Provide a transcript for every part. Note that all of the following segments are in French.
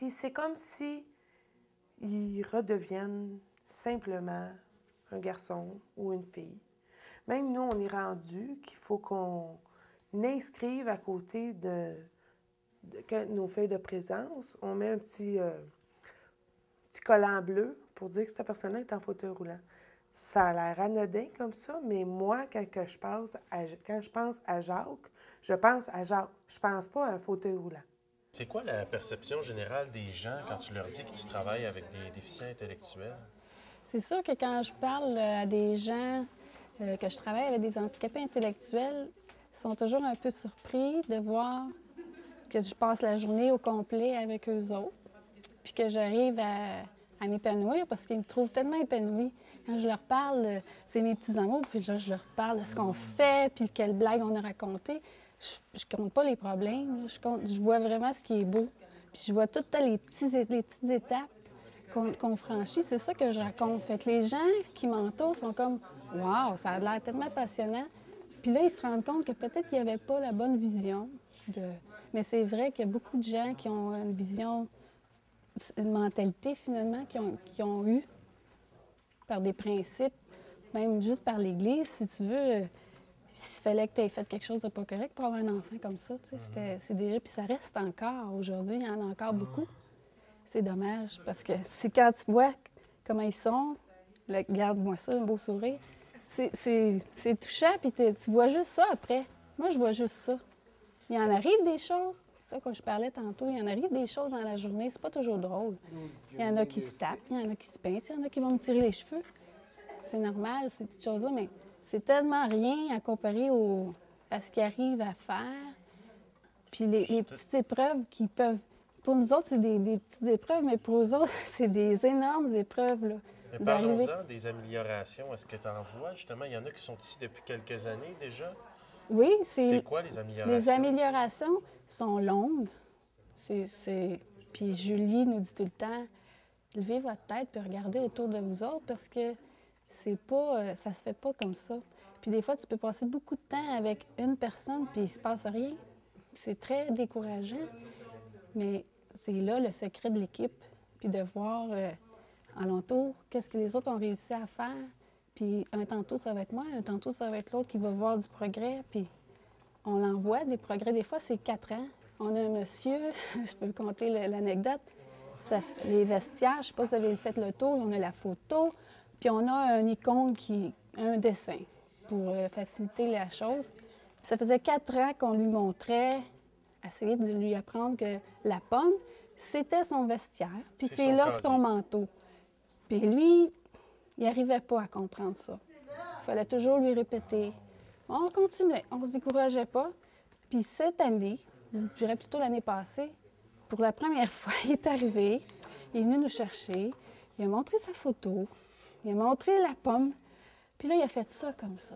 Puis c'est comme si ils redeviennent simplement un garçon ou une fille. Même nous, on est rendu qu'il faut qu'on inscrive à côté de nos feuilles de présence, on met un petit collant bleu pour dire que cette personne-là est en fauteuil roulant. Ça a l'air anodin comme ça, mais moi, quand je pense à Jacques, je pense à Jacques. Je pense pas à un fauteuil roulant. C'est quoi la perception générale des gens quand tu leur dis que tu travailles avec des déficients intellectuels? C'est sûr que quand je parle à des gens que je travaille avec des handicapés intellectuels, ils sont toujours un peu surpris de voir que je passe la journée au complet avec eux autres, puis que j'arrive à m'épanouir parce qu'ils me trouvent tellement épanouie. Quand je leur parle, c'est mes petits amours, puis là, je leur parle de ce qu'on fait, puis quelles blagues on a racontées. Je compte pas les problèmes, là. Je vois vraiment ce qui est beau. Puis je vois toutes les petites étapes qu'on franchit. C'est ça que je raconte. Fait que les gens qui m'entourent sont comme « Wow, ça a l'air tellement passionnant ». Puis là, ils se rendent compte que peut-être qu'il n'y avait pas la bonne vision. Mais c'est vrai qu'il y a beaucoup de gens qui ont une vision, une mentalité finalement, qui ont eu par des principes, même juste par l'Église, si tu veux. S'il fallait que tu aies fait quelque chose de pas correct pour avoir un enfant comme ça, tu sais, c'est déjà... Puis ça reste encore. Aujourd'hui, il y en a encore beaucoup. C'est dommage, parce que c'est quand tu vois comment ils sont, regarde-moi ça, un beau sourire, c'est touchant, puis tu vois juste ça après. Moi, je vois juste ça. Il en arrive des choses, c'est ça que je parlais tantôt, il en arrive des choses dans la journée, c'est pas toujours drôle. Il y en a qui se tapent, il y en a qui se pincent, il y en a qui vont me tirer les cheveux. C'est normal, ces petites choses-là, mais c'est tellement rien à comparer à ce qu'ils arrivent à faire. Puis les petites épreuves qui peuvent... Pour nous autres, c'est des petites épreuves, mais pour eux autres, c'est des énormes épreuves, là. Mais parlons-en des améliorations. Est-ce que tu en vois, justement? Il y en a qui sont ici depuis quelques années déjà. Oui, c'est quoi les améliorations? Les améliorations sont longues. Puis Julie nous dit tout le temps, levez votre tête puis regardez autour de vous autres parce que c'est pas, ça se fait pas comme ça. Puis des fois, tu peux passer beaucoup de temps avec une personne puis il se passe rien. C'est très décourageant. Mais c'est là le secret de l'équipe, puis de voir alentour qu'est-ce que les autres ont réussi à faire. Puis un tantôt, ça va être moi, un tantôt, ça va être l'autre qui va voir du progrès. Puis on l'envoie des progrès. Des fois, c'est 4 ans. On a un monsieur, je peux vous conter l'anecdote, les vestiaires, je ne sais pas si vous avez fait le tour, on a la photo, puis on a un icône un dessin pour faciliter la chose. Puis ça faisait 4 ans qu'on lui montrait, essayer de lui apprendre que la pomme, c'était son vestiaire, puis c'est là que son manteau. Puis lui, il n'arrivait pas à comprendre ça. Il fallait toujours lui répéter. On continuait, on ne se décourageait pas. Puis cette année, je dirais plutôt l'année passée, pour la première fois, il est arrivé, il est venu nous chercher, il a montré sa photo, il a montré la pomme, puis là, il a fait ça comme ça.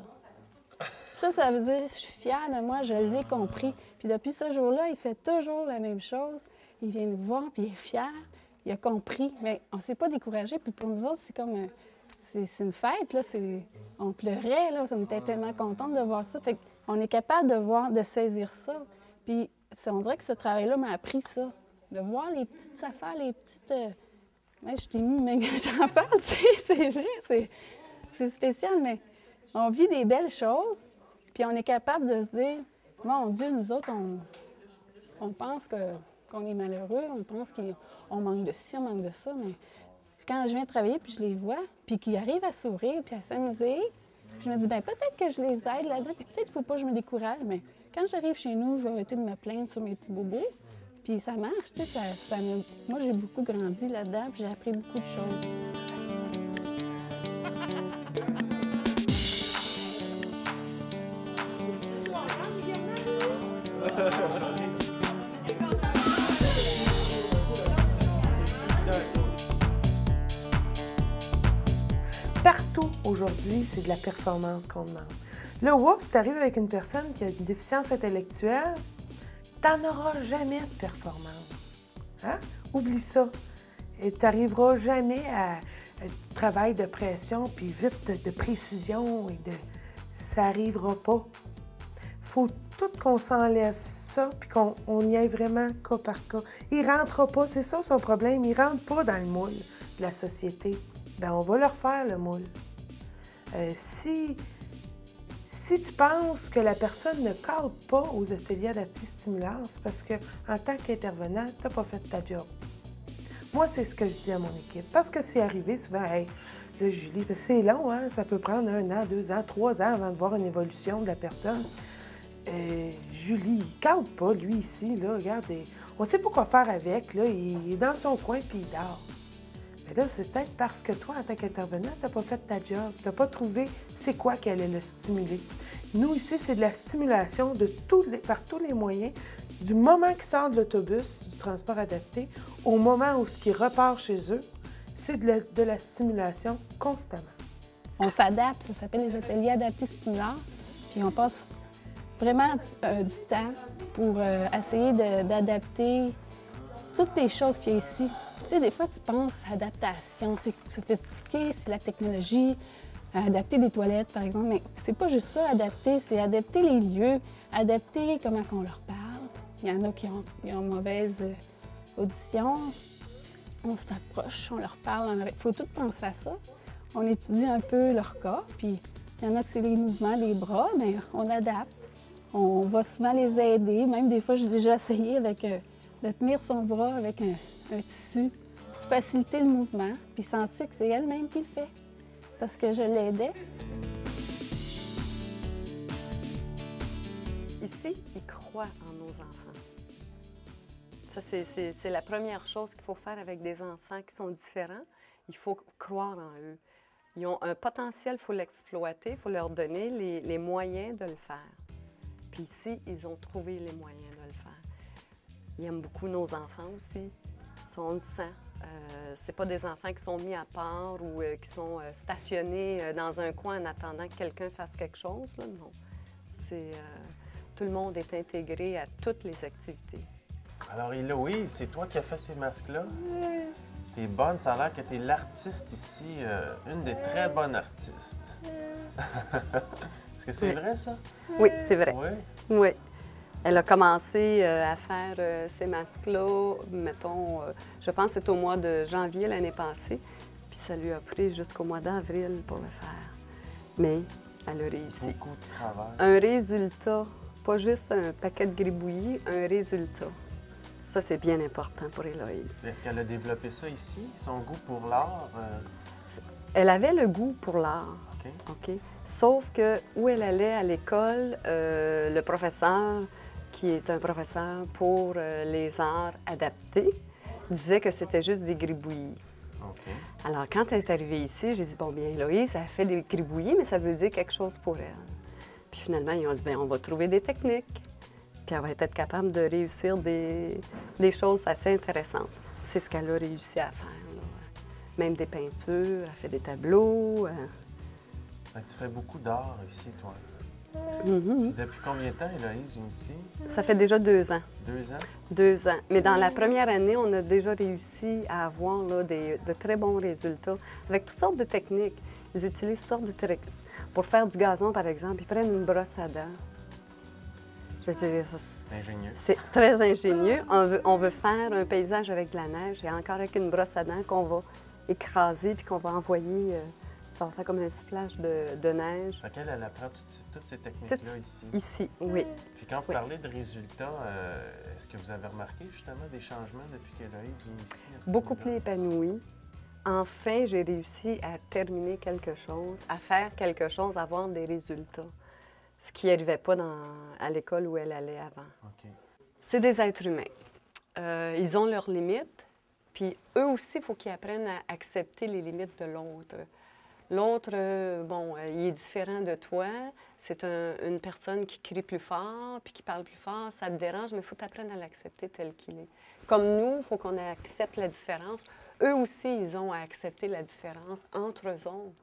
Ça veut dire, je suis fière de moi, je l'ai compris. Puis depuis ce jour-là, il fait toujours la même chose. Il vient nous voir, puis il est fier, il a compris. Mais on ne s'est pas découragé. Puis pour nous autres, c'est comme c'est une fête, là. On pleurait, là. On était tellement contents de voir ça. Fait qu'on est capable de saisir ça. Puis on dirait que ce travail-là m'a appris ça. De voir les petites affaires, les petites... Ouais, je t'ai mis, même que j'en parle, c'est vrai, c'est spécial, mais on vit des belles choses. Puis on est capable de se dire, mon Dieu, nous autres, on pense qu'on est malheureux, on pense qu'on manque de ci, on manque de ça, mais quand je viens travailler, puis je les vois, puis qu'ils arrivent à sourire, puis à s'amuser, je me dis, bien peut-être que je les aide là-dedans, puis peut-être qu'il ne faut pas que je me décourage, mais quand j'arrive chez nous, je vais arrêter de me plaindre sur mes petits bobos, puis ça marche, tu sais, moi, j'ai beaucoup grandi là-dedans, puis j'ai appris beaucoup de choses. Partout aujourd'hui, c'est de la performance qu'on demande. Là, oups, tu arrives avec une personne qui a une déficience intellectuelle, tu n'auras jamais de performance. Hein? Oublie ça. Et tu n'arriveras jamais à travail de pression, puis vite de précision, ça n'arrivera pas. Il faut tout qu'on s'enlève ça, puis qu'on y aille vraiment cas par cas. Il ne rentrera pas, c'est ça son problème, il ne rentre pas dans le moule de la société. Bien, on va leur faire le moule. Si tu penses que la personne ne cadre pas aux ateliers adaptés stimulants, c'est parce qu'en tant qu'intervenant, tu n'as pas fait ta job. Moi, c'est ce que je dis à mon équipe. Parce que c'est arrivé souvent, hey, là, Julie, c'est long, hein? Ça peut prendre 1 an, 2 ans, 3 ans avant de voir une évolution de la personne. Julie, il cadre pas, lui, ici, là, regarde, on ne sait pas quoi faire avec, là, il est dans son coin puis il dort. Mais là, c'est peut-être parce que toi, en tant qu'intervenant, tu n'as pas fait ta job. Tu n'as pas trouvé c'est quoi qui allait le stimuler. Nous, ici, c'est de la stimulation par tous les moyens, du moment qu'il sort de l'autobus, du transport adapté, au moment où il repart chez eux, c'est de la stimulation constamment. On s'adapte, ça s'appelle les ateliers adaptés stimulants, puis on passe vraiment du temps pour essayer d'adapter toutes les choses qu'il y a ici. Puis, tu sais, des fois, tu penses adaptation, c'est sophistiqué, c'est la technologie, adapter des toilettes, par exemple, mais c'est pas juste ça, adapter, c'est adapter les lieux, adapter comment on leur parle. Il y en a qui ont une mauvaise audition. On s'approche, on leur parle. Il faut tout penser à ça. On étudie un peu leur corps, puis il y en a que c'est les mouvements des bras, mais on adapte. On va souvent les aider. Même des fois, j'ai déjà essayé de tenir son bras avec un tissu pour faciliter le mouvement, puis sentir que c'est elle-même qui le fait, parce que je l'aidais. Ici, ils croient en nos enfants. Ça, c'est la première chose qu'il faut faire avec des enfants qui sont différents. Il faut croire en eux. Ils ont un potentiel, il faut l'exploiter, il faut leur donner les moyens de le faire. Puis ici, ils ont trouvé les moyens de le faire. Ils aiment beaucoup nos enfants aussi. On le sent. C'est pas des enfants qui sont mis à part ou qui sont stationnés dans un coin en attendant que quelqu'un fasse quelque chose. Là. Non. Tout le monde est intégré à toutes les activités. Alors, Héloïse, c'est toi qui as fait ces masques-là? T'es bonne, ça a l'air que t'es l'artiste ici, une des très bonnes artistes. Est-ce que c'est vrai, ça? Oui, c'est vrai. Oui? Oui. Elle a commencé à faire ces masques-là, mettons, je pense que c'est au mois de janvier l'année passée, puis ça lui a pris jusqu'au mois d'avril pour le faire. Mais elle a réussi. Beaucoup de travail. Un résultat, pas juste un paquet de gribouillis, un résultat. Ça, c'est bien important pour Héloïse. Est-ce qu'elle a développé ça ici, son goût pour l'art? Elle avait le goût pour l'art. OK. OK? Sauf que où elle allait à l'école, le professeur, qui est un professeur pour les arts adaptés, disait que c'était juste des gribouillis. OK. Alors, quand elle est arrivée ici, j'ai dit, bon, bien, Héloïse, elle fait des gribouillis, mais ça veut dire quelque chose pour elle. Puis finalement, ils ont dit, bien, on va trouver des techniques. Puis elle va être capable de réussir des choses assez intéressantes. C'est ce qu'elle a réussi à faire. Là. Même des peintures, elle fait des tableaux. Tu fais beaucoup d'art ici, toi. Mm-hmm. Depuis combien de temps, Héloïse, vient ici? Ça fait déjà 2 ans. 2 ans? 2 ans. Mais dans la première année, on a déjà réussi à avoir là, de très bons résultats avec toutes sortes de techniques. Ils utilisent toutes sortes de techniques. Pour faire du gazon, par exemple, ils prennent une brosse à dents. Je veux dire, C'est ingénieux. c'est très ingénieux. On veut faire un paysage avec de la neige et encore avec une brosse à dents qu'on va écraser puis qu'on va envoyer. Ça va faire comme un splash de neige. Fait qu'elle apprend toutes ces techniques-là ici. Ici, oui. Puis quand vous parlez de résultats, est-ce que vous avez remarqué justement des changements depuis qu'Héloïse vient ici? Beaucoup plus épanouie. Enfin, j'ai réussi à terminer quelque chose, à faire quelque chose, à avoir des résultats. Ce qui n'arrivait pas à l'école où elle allait avant. OK. C'est des êtres humains. Ils ont leurs limites, puis eux aussi, il faut qu'ils apprennent à accepter les limites de l'autre. L'autre, il est différent de toi. C'est une personne qui crie plus fort, puis qui parle plus fort. Ça te dérange, mais il faut t'apprendre à l'accepter tel qu'il est. Comme nous, il faut qu'on accepte la différence. Eux aussi, ils ont à accepter la différence entre eux autres.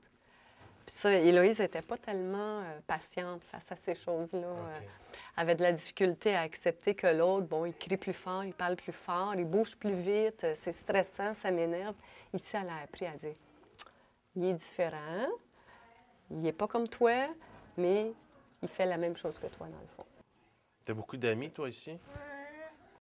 Puis ça, Héloïse n'était pas tellement patiente face à ces choses-là. Okay. Elle avait de la difficulté à accepter que l'autre, il crie plus fort, il parle plus fort, il bouge plus vite, c'est stressant, ça m'énerve. Ici, elle a appris à dire, il est différent, il n'est pas comme toi, mais il fait la même chose que toi, dans le fond. T'as beaucoup d'amis, toi, ici?